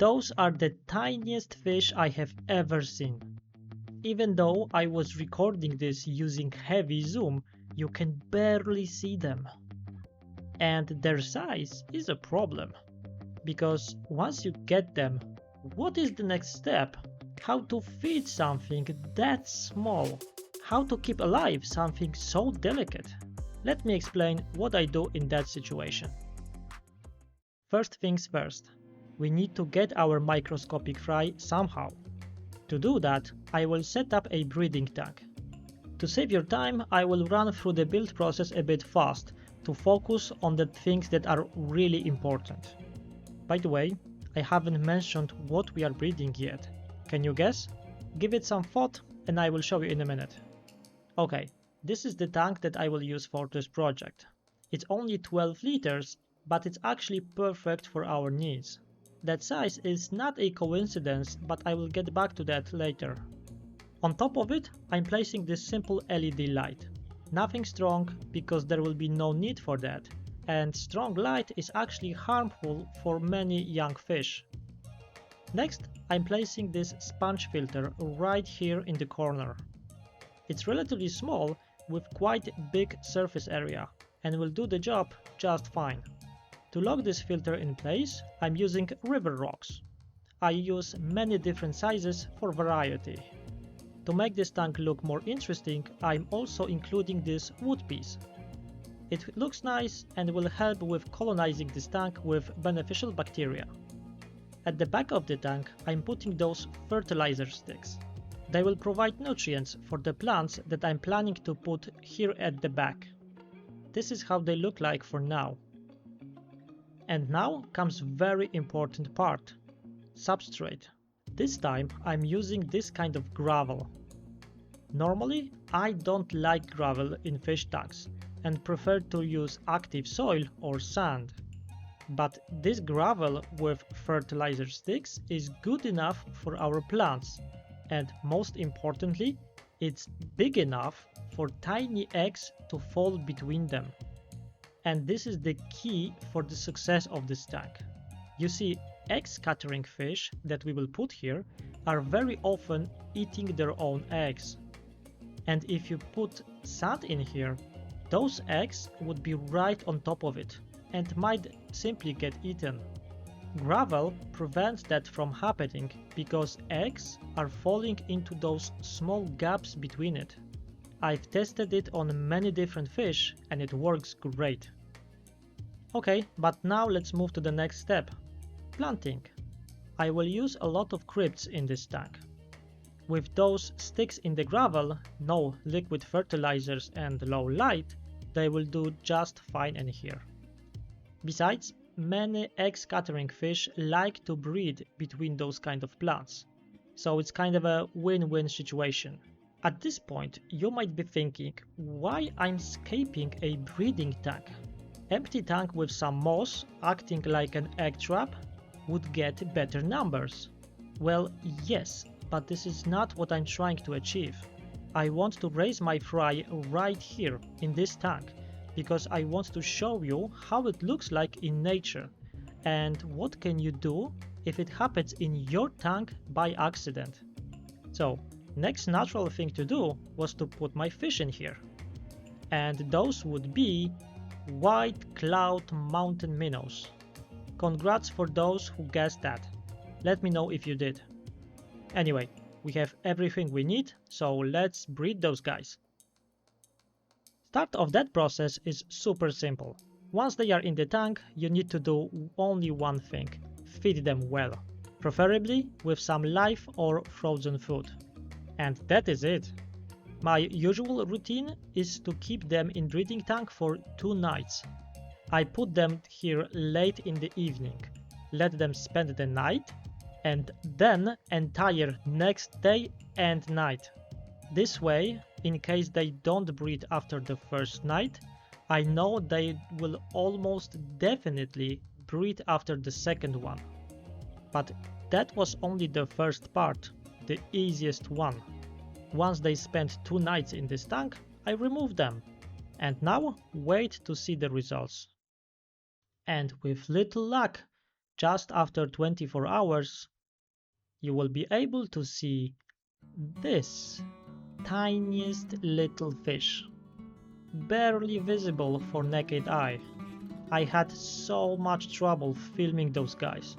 Those are the tiniest fish I have ever seen. Even though I was recording this using heavy zoom, you can barely see them. And their size is a problem, because once you get them, what is the next step? How to feed something that small? How to keep alive something so delicate? Let me explain what I do in that situation. First things first, we need to get our microscopic fry somehow. To do that, I will set up a breeding tank. To save your time, I will run through the build process a bit fast to focus on the things that are really important. By the way, I haven't mentioned what we are breeding yet. Can you guess? Give it some thought and I will show you in a minute. Okay, this is the tank that I will use for this project. It's only 12 liters, but it's actually perfect for our needs. That size is not a coincidence, but I will get back to that later. On top of it, I'm placing this simple LED light. Nothing strong, because there will be no need for that, and strong light is actually harmful for many young fish. Next, I'm placing this sponge filter right here in the corner. It's relatively small with quite big surface area and will do the job just fine. To lock this filter in place, I'm using river rocks. I use many different sizes for variety. To make this tank look more interesting, I'm also including this wood piece. It looks nice and will help with colonizing this tank with beneficial bacteria. At the back of the tank, I'm putting those fertilizer sticks. They will provide nutrients for the plants that I'm planning to put here at the back. This is how they look like for now. And now comes very important part. Substrate. This time I'm using this kind of gravel. Normally I don't like gravel in fish tanks and prefer to use active soil or sand. But this gravel with fertilizer sticks is good enough for our plants, and most importantly, it's big enough for tiny eggs to fall between them. And this is the key for the success of this tank. You see, egg-scattering fish that we will put here are very often eating their own eggs. And if you put sand in here, those eggs would be right on top of it and might simply get eaten. Gravel prevents that from happening because eggs are falling into those small gaps between it. I've tested it on many different fish and it works great. Okay, but now let's move to the next step. Planting. I will use a lot of crypts in this tank. With those sticks in the gravel, no liquid fertilizers and low light, they will do just fine in here. Besides, many egg-scattering fish like to breed between those kind of plants, so it's kind of a win-win situation. At this point, you might be thinking, why I'm scaping a breeding tank? Empty tank with some moss acting like an egg trap would get better numbers. Well, yes, but this is not what I'm trying to achieve. I want to raise my fry right here in this tank because I want to show you how it looks like in nature and what can you do if it happens in your tank by accident. So, next natural thing to do was to put my fish in here. And those would be white cloud mountain minnows. Congrats for those who guessed that. Let me know if you did. Anyway, we have everything we need, so let's breed those guys. Start of that process is super simple. Once they are in the tank, you need to do only one thing: feed them well, preferably with some live or frozen food. And that is it. My usual routine is to keep them in breeding tank for 2 nights. I put them here late in the evening, let them spend the night, and then entire next day and night. This way, in case they don't breed after the first night, I know they will almost definitely breed after the second one. But that was only the first part, the easiest one. Once they spent 2 nights in this tank, I removed them. And now wait to see the results. And with little luck, just after 24 hours, you will be able to see this tiniest little fish, barely visible for naked eye. I had so much trouble filming those guys.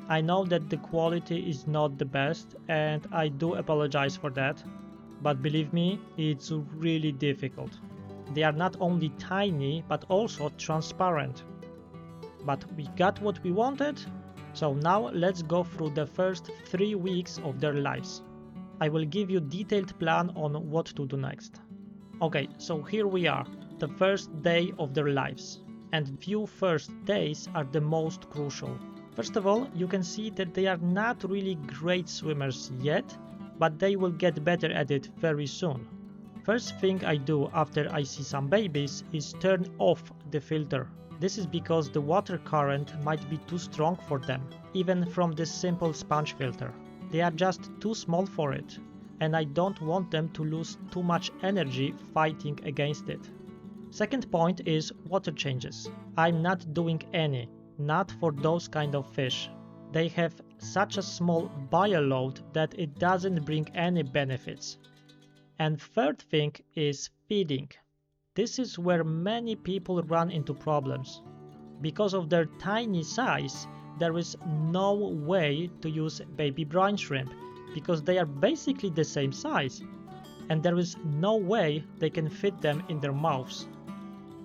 I know that the quality is not the best and I do apologize for that, but believe me, it's really difficult. They are not only tiny but also transparent. But we got what we wanted, so now let's go through the first 3 weeks of their lives. I will give you detailed plan on what to do next. Okay, so here we are, the first day of their lives. And few first days are the most crucial. First of all, you can see that they are not really great swimmers yet, but they will get better at it very soon. First thing I do after I see some babies is turn off the filter. This is because the water current might be too strong for them, even from this simple sponge filter. They are just too small for it, and I don't want them to lose too much energy fighting against it. Second point is water changes. I'm not doing any, not for those kind of fish. They have such a small bioload that it doesn't bring any benefits. And third thing is feeding. This is where many people run into problems. Because of their tiny size, there is no way to use baby brine shrimp because they are basically the same size, and there is no way they can fit them in their mouths.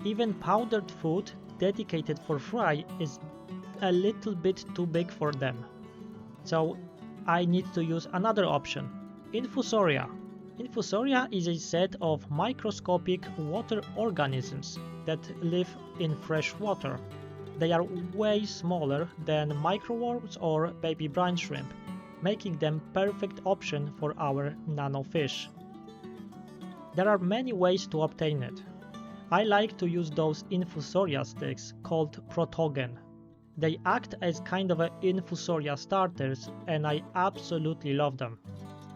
Even powdered food dedicated for fry is a little bit too big for them. So I need to use another option, Infusoria. Infusoria is a set of microscopic water organisms that live in fresh water. They are way smaller than microworms or baby brine shrimp, making them perfect option for our nano fish. There are many ways to obtain it. I like to use those Infusoria sticks called Protogen. They act as kind of a Infusoria starters and I absolutely love them.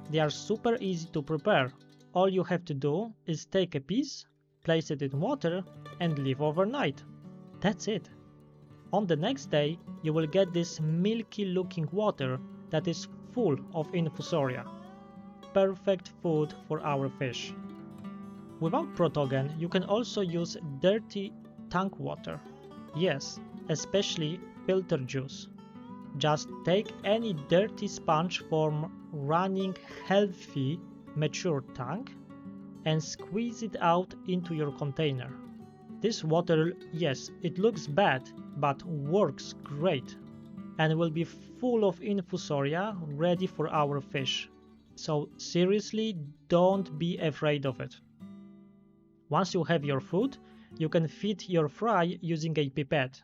They are super easy to prepare. All you have to do is take a piece, place it in water and leave overnight. That's it. On the next day, you will get this milky looking water that is full of Infusoria. Perfect food for our fish. Without Protogen, you can also use dirty tank water. Yes, especially filter juice. Just take any dirty sponge from running healthy mature tank and squeeze it out into your container. This water, yes, it looks bad, but works great and will be full of Infusoria ready for our fish. So seriously, don't be afraid of it. Once you have your food, you can feed your fry using a pipette.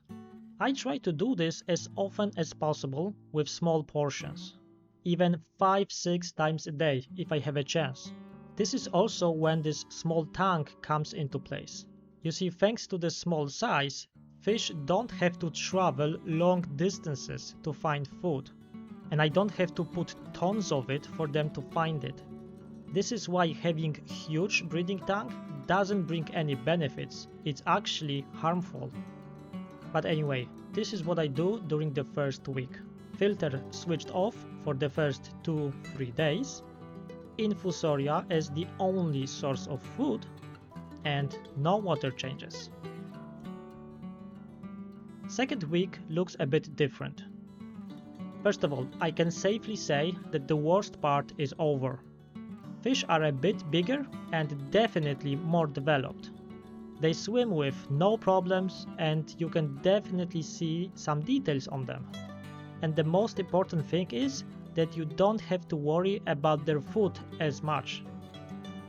I try to do this as often as possible with small portions, even 5-6 times a day if I have a chance. This is also when this small tank comes into place. You see, thanks to the small size, fish don't have to travel long distances to find food, and I don't have to put tons of it for them to find it. This is why having huge breeding tank doesn't bring any benefits, it's actually harmful. But anyway, this is what I do during the first week. Filter switched off for the first 2-3 days, Infusoria as the only source of food, and no water changes. Second week looks a bit different. First of all, I can safely say that the worst part is over. Fish are a bit bigger and definitely more developed. They swim with no problems and you can definitely see some details on them. And the most important thing is that you don't have to worry about their food as much.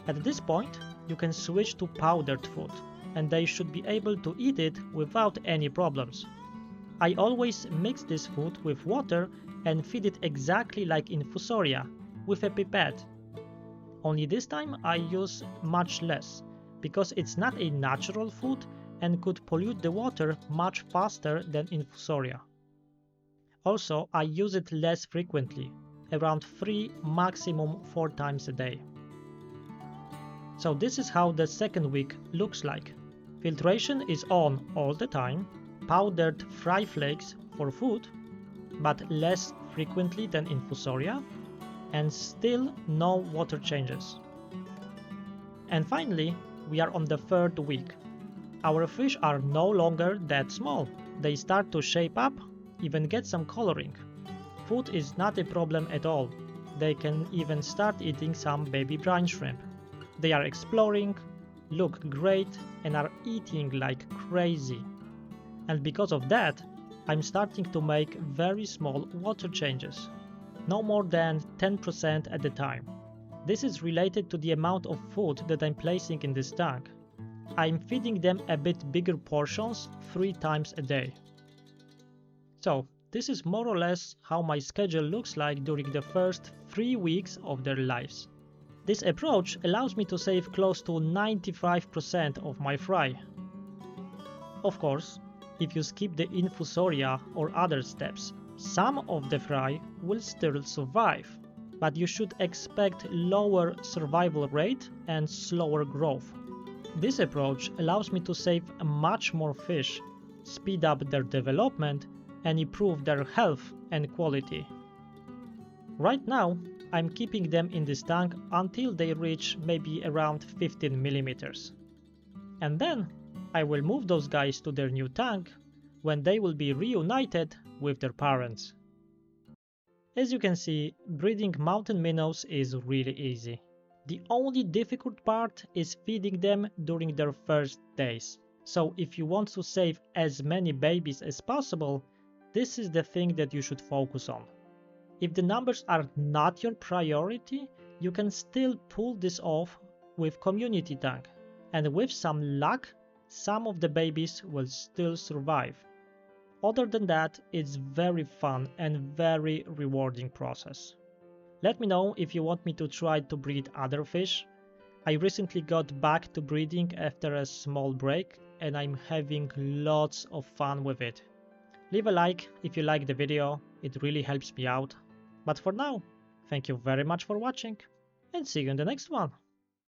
At this point, you can switch to powdered food and they should be able to eat it without any problems. I always mix this food with water and feed it exactly like Infusoria, with a pipette. Only this time I use much less, because it's not a natural food and could pollute the water much faster than Infusoria. Also, I use it less frequently, around 3, maximum 4 times a day. So this is how the second week looks like. Filtration is on all the time, powdered fry flakes for food, but less frequently than infusoria, and still no water changes. And finally, we are on the third week. Our fish are no longer that small. They start to shape up, even get some coloring. Food is not a problem at all. They can even start eating some baby brine shrimp. They are exploring, look great, and are eating like crazy. And because of that, I'm starting to make very small water changes. No more than 10% at a time. This is related to the amount of food that I'm placing in this tank. I'm feeding them a bit bigger portions 3 times a day. So, this is more or less how my schedule looks like during the first 3 weeks of their lives. This approach allows me to save close to 95% of my fry. Of course, if you skip the infusoria or other steps, some of the fry will still survive, but you should expect lower survival rate and slower growth. This approach allows me to save much more fish, speed up their development, and improve their health and quality. Right now, I'm keeping them in this tank until they reach maybe around 15 millimeters. And then I will move those guys to their new tank when they will be reunited with their parents. As you can see, breeding mountain minnows is really easy. The only difficult part is feeding them during their first days. So if you want to save as many babies as possible, this is the thing that you should focus on. If the numbers are not your priority, you can still pull this off with community tank. And with some luck, some of the babies will still survive. Other than that, it's very fun and very rewarding process. Let me know if you want me to try to breed other fish. I recently got back to breeding after a small break and I'm having lots of fun with it. Leave a like if you like the video, it really helps me out. But for now, thank you very much for watching and see you in the next one.